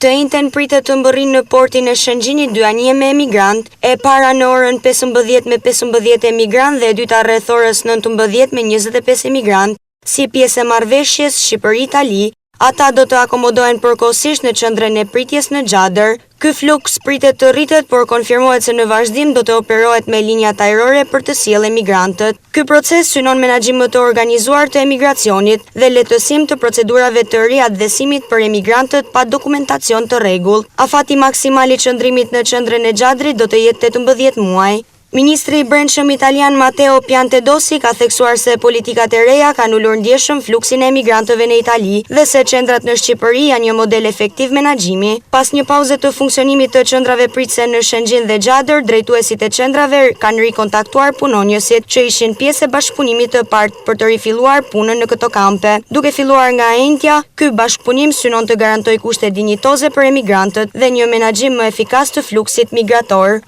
Të njëjtën pritet të mbërrinë në portin e Shëngjinit dy anije me emigrant, e para në orën 15 me 15 emigrant dhe e dyta rreth orës 19 me 25 emigrant, si pjesë e marrëveshjes Shqipëri-Itali. Ata do të akomodohen përkohësisht në qendrën e pritjes në Xhadër. Ky fluks pritet të rritet, por konfirmohet se në vazhdim do të operohet me linja ajrore për të sjellë emigrantët. Ky proces synon menaxhim më të organizuar të emigracionit dhe lehtësim të procedurave të reja të vdesimit për emigrantët pa dokumentacion të rregullt. Afati maksimal i qëndrimit në qendrën e Xhadrit do të jetë 18 muaj. Ministri i Brendshëm italian Matteo Piantedosi ka theksuar se politikat e reja kanë ulur ndjeshëm fluksin e emigrantëve në Itali dhe se qendrat në Shqipëri janë një model efektiv menaxhimi. Pas një pauze të funksionimit të qendrave pritëse në Shëngjin dhe Xhadër, drejtuesit e qendrave kanë rikontaktuar punonjësit që ishin pjesë e bashkëpunimit të parë për të rifilluar punën në këto kampe. Duke filluar nga e-njëjtja, ky bashkëpunim synon të garantojë kushte dinjitoze për emigrantët dhe një menaxhim më efikas të fluksit migrator.